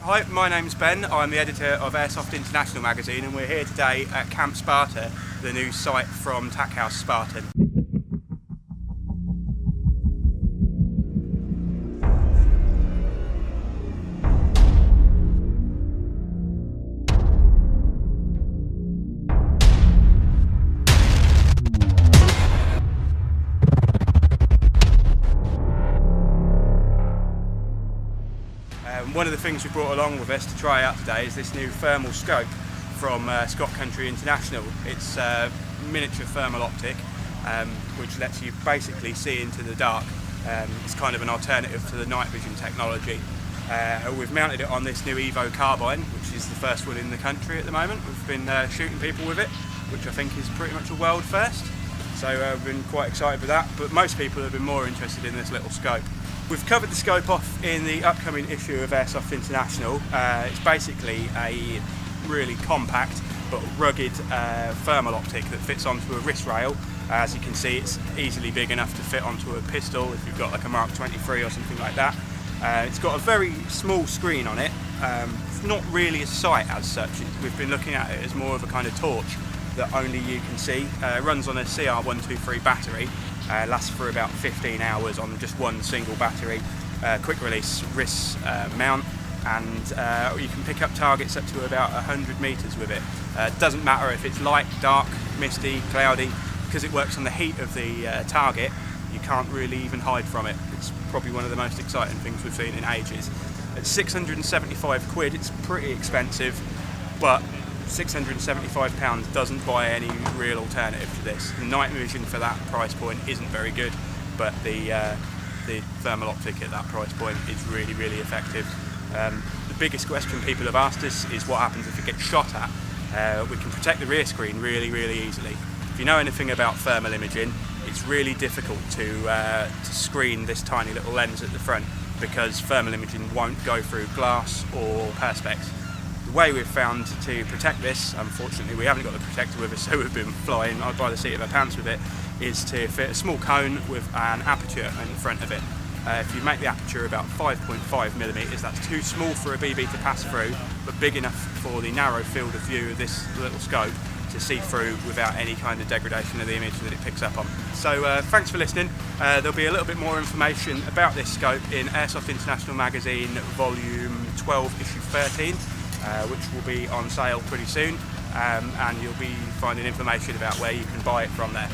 Hi, my name's Ben. I'm the editor of Airsoft International Magazine, and we're here today at Camp Sparta, the new site from Tac House Spartan. One of the things we brought along with us to try out today is this new thermal scope from Scott Country International. It's a miniature thermal optic which lets you basically see into the dark. It's kind of an alternative to the night vision technology. We've mounted it on this new Evo carbine, which is the first one in the country at the moment. We've been shooting people with it, which I think is pretty much a world first. So we've been quite excited with that, but most people have been more interested in this little scope. We've covered the scope off in the upcoming issue of Airsoft International. It's basically a really compact but rugged thermal optic that fits onto a wrist rail. As you can see, it's easily big enough to fit onto a pistol if you've got like a Mark 23 or something like that. It's got a very small screen on it. It's not really a sight as such. We've been looking at it as more of a kind of torch that only you can see. It runs on a CR123 battery. Lasts for about 15 hours on just one single battery. Quick release wrist mount, and you can pick up targets up to about 100 metres with it. Doesn't matter if it's light, dark, misty, cloudy, because it works on the heat of the target. You can't really even hide from it. It's probably one of the most exciting things we've seen in ages. At 675 quid, it's pretty expensive, but £675 doesn't buy any real alternative to this. The night vision for that price point isn't very good, but the thermal optic at that price point is really, really effective. The biggest question people have asked us is what happens if it gets shot at. We can protect the rear screen really, really easily. If you know anything about thermal imaging, it's really difficult to screen this tiny little lens at the front, because thermal imaging won't go through glass or perspex. The way we've found to protect this, unfortunately we haven't got the protector with us, so we've been flying by the seat of our pants with it, is to fit a small cone with an aperture in front of it. If you make the aperture about 5.5mm, that's too small for a BB to pass through, but big enough for the narrow field of view of this little scope to see through without any kind of degradation of the image that it picks up on. So thanks for listening. There'll be a little bit more information about this scope in Airsoft International Magazine Volume 12, Issue 13. Which will be on sale pretty soon, and you'll be finding information about where you can buy it from there.